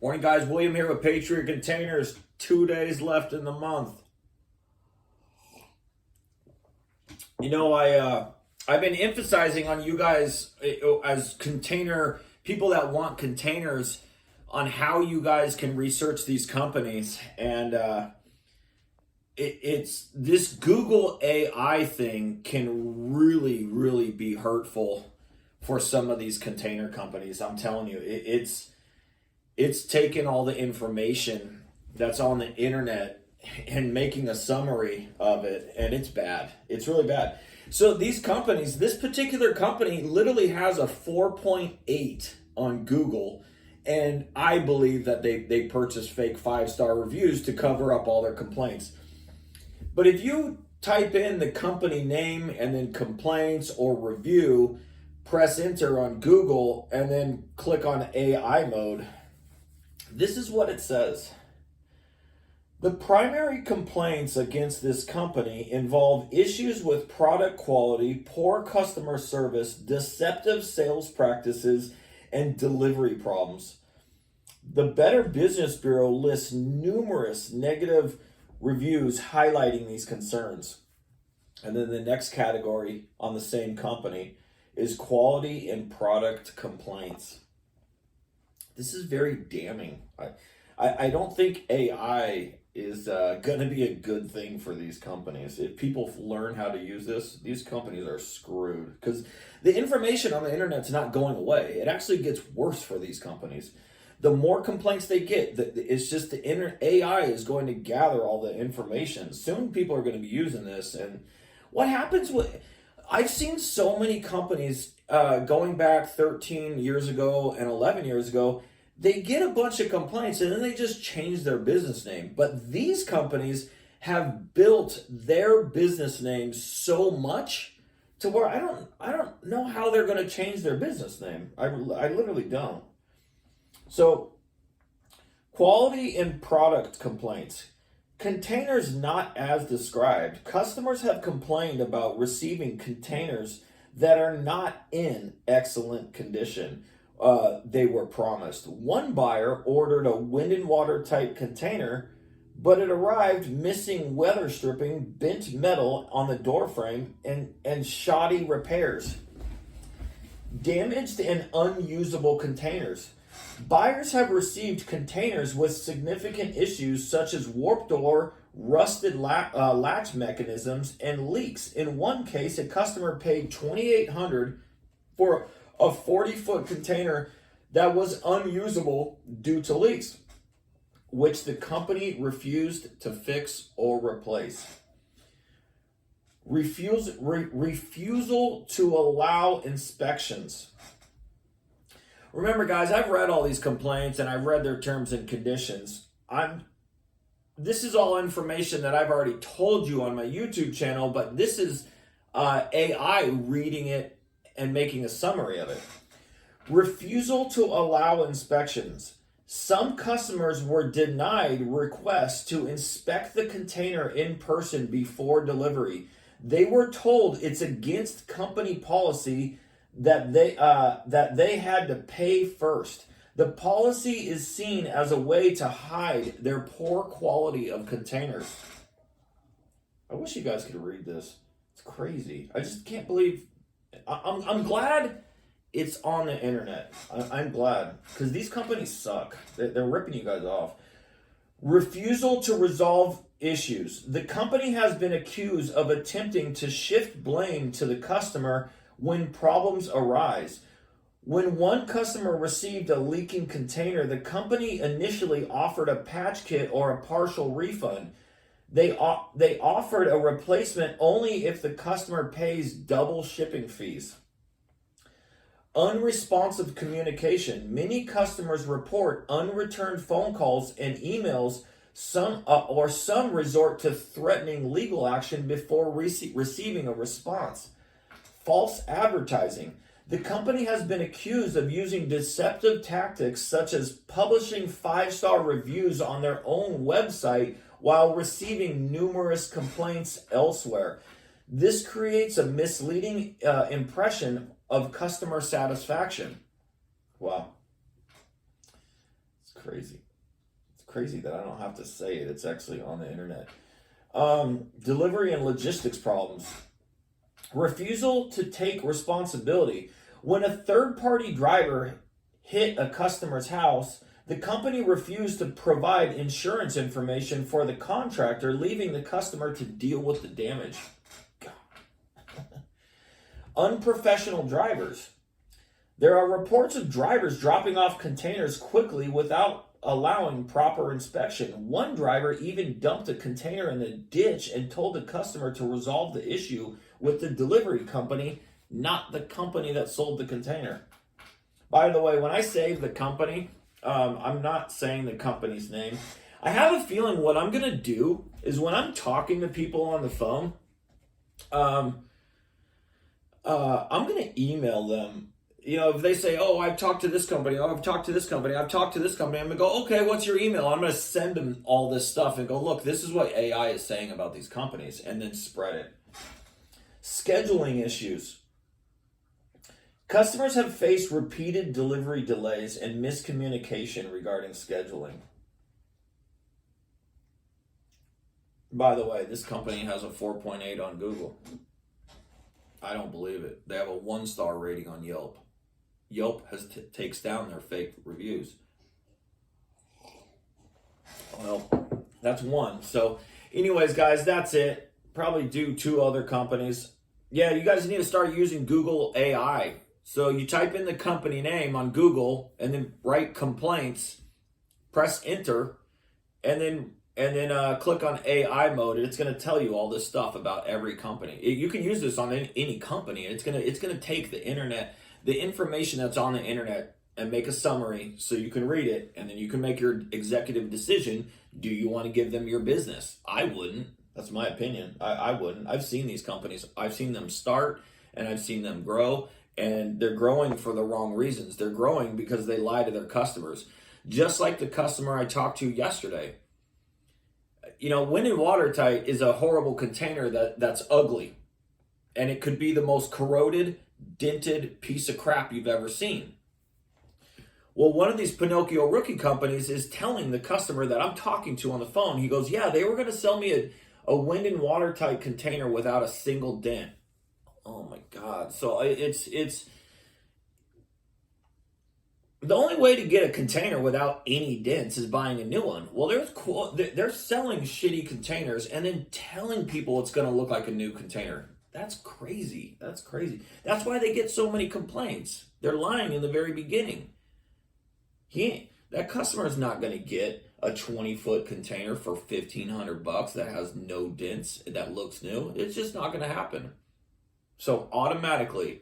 Morning, guys. William here with Patriot Containers. 2 days left in the month. You know, I've been emphasizing on you guys as container people that want containers on how you guys can research these companies, and it's this Google AI thing can really be hurtful for some of these container companies. I'm telling you, it's taking all the information that's on the internet and making a summary of it, and it's bad. It's really bad. So these companies, this particular company literally has a 4.8 on Google, and I believe that they purchased fake 5-star reviews to cover up all their complaints. But if you type in the company name and then complaints or review, press enter on Google, and then click on AI mode, this is what it says. The primary complaints against this company involve issues with product quality, poor customer service, deceptive sales practices, and delivery problems. The Better Business Bureau lists numerous negative reviews highlighting these concerns. And then the next category on the same company is quality and product complaints. This is very damning. I don't think AI is going to be a good thing for these companies. If people learn how to use this, these companies are screwed, because the information on the internet's not going away. It actually gets worse for these companies. The more complaints they get, it's just the AI is going to gather all the information. Soon people are going to be using this. And what happens with, I've seen so many companies going back 13 years ago and 11 years ago, they get a bunch of complaints and then they just change their business name. But these companies have built their business names so much to where I don't know how they're going to change their business name. I literally don't. So, quality and product complaints. Containers not as described. Customers have complained about receiving containers that are not in excellent condition. They were promised. One buyer ordered a wind and water type container, but it arrived missing weather stripping, bent metal on the door frame, and shoddy repairs. Damaged and unusable containers. Buyers have received containers with significant issues such as warped door, rusted latch mechanisms, and leaks. In one case, a customer paid $2,800 for a 40-foot container that was unusable due to leaks, which the company refused to fix or replace. Refusal to allow inspections. Remember, guys, I've read all these complaints and I've read their terms and conditions. This is all information that I've already told you on my YouTube channel, but this is AI reading it and making a summary of it. Refusal to allow inspections. Some customers were denied requests to inspect the container in person before delivery. They were told it's against company policy that they had to pay first. The policy is seen as a way to hide their poor quality of containers. I wish you guys could read this. It's crazy. I just can't believe. I'm glad it's on the internet. I'm glad, because these companies suck. They're ripping you guys off. Refusal to resolve issues. The company has been accused of attempting to shift blame to the customer when problems arise. When one customer received a leaking container, the company initially offered a patch kit or a partial refund. They offered a replacement only if the customer pays double shipping fees. Unresponsive communication. Many customers report unreturned phone calls and emails. Some resort to threatening legal action before receiving a response. False advertising. The company has been accused of using deceptive tactics such as publishing 5-star reviews on their own website while receiving numerous complaints elsewhere. This creates a misleading impression of customer satisfaction. Wow. It's crazy. It's crazy that I don't have to say it. It's actually on the internet. Delivery and logistics problems. Refusal to take responsibility. When a third-party driver hit a customer's house, the company refused to provide insurance information for the contractor, leaving the customer to deal with the damage. Unprofessional drivers. There are reports of drivers dropping off containers quickly without allowing proper inspection. One driver even dumped a container in the ditch and told the customer to resolve the issue with the delivery company, not the company that sold the container. By the way, when I say the company, I'm not saying the company's name. I have a feeling what I'm going to do is when I'm talking to people on the phone, I'm going to email them. You know, if they say, oh, I've talked to this company, oh, I've talked to this company, I've talked to this company, I'm going to go, okay, what's your email? I'm going to send them all this stuff and go, look, this is what AI is saying about these companies, and then spread it. Scheduling issues. Customers have faced repeated delivery delays and miscommunication regarding scheduling. By the way, this company has a 4.8 on Google. I don't believe it. They have a 1-star rating on Yelp. Yelp takes down their fake reviews. Well, that's one. So anyways, guys, that's it. Probably do 2 other companies. Yeah, you guys need to start using Google AI. So you type in the company name on Google and then write complaints, press enter, and then click on AI mode, and it's going to tell you all this stuff about every company. You can use this on any company. It's gonna take the internet, the information that's on the internet, and make a summary so you can read it, and then you can make your executive decision. Do you want to give them your business? I wouldn't. That's my opinion. I wouldn't. I've seen these companies. I've seen them start, and I've seen them grow, and they're growing for the wrong reasons. They're growing because they lie to their customers. Just like the customer I talked to yesterday. You know, wind and watertight is a horrible container that's ugly. And it could be the most corroded, dented piece of crap you've ever seen. Well, one of these Pinocchio rookie companies is telling the customer that I'm talking to on the phone, he goes, yeah, they were going to sell me a wind and watertight container without a single dent. Oh my God. So it's the only way to get a container without any dents is buying a new one. Well, they're selling shitty containers and then telling people it's going to look like a new container. That's crazy. That's crazy. That's why they get so many complaints. They're lying in the very beginning. That customer is not going to get a 20-foot container for $1,500 that has no dents, that looks new. It's just not going to happen. So automatically,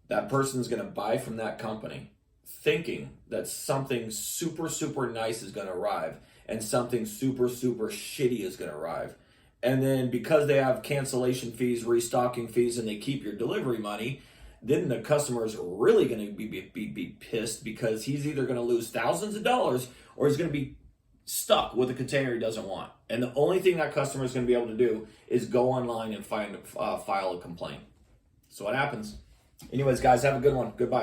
that person's going to buy from that company thinking that something super, super nice is going to arrive and something super, super shitty is going to arrive. And then because they have cancellation fees, restocking fees, and they keep your delivery money, then the customer is really going to be pissed because he's either going to lose thousands of dollars or he's going to be stuck with a container he doesn't want. And the only thing that customer is going to be able to do is go online and file a complaint. So what happens? Anyways, guys, have a good one. Goodbye.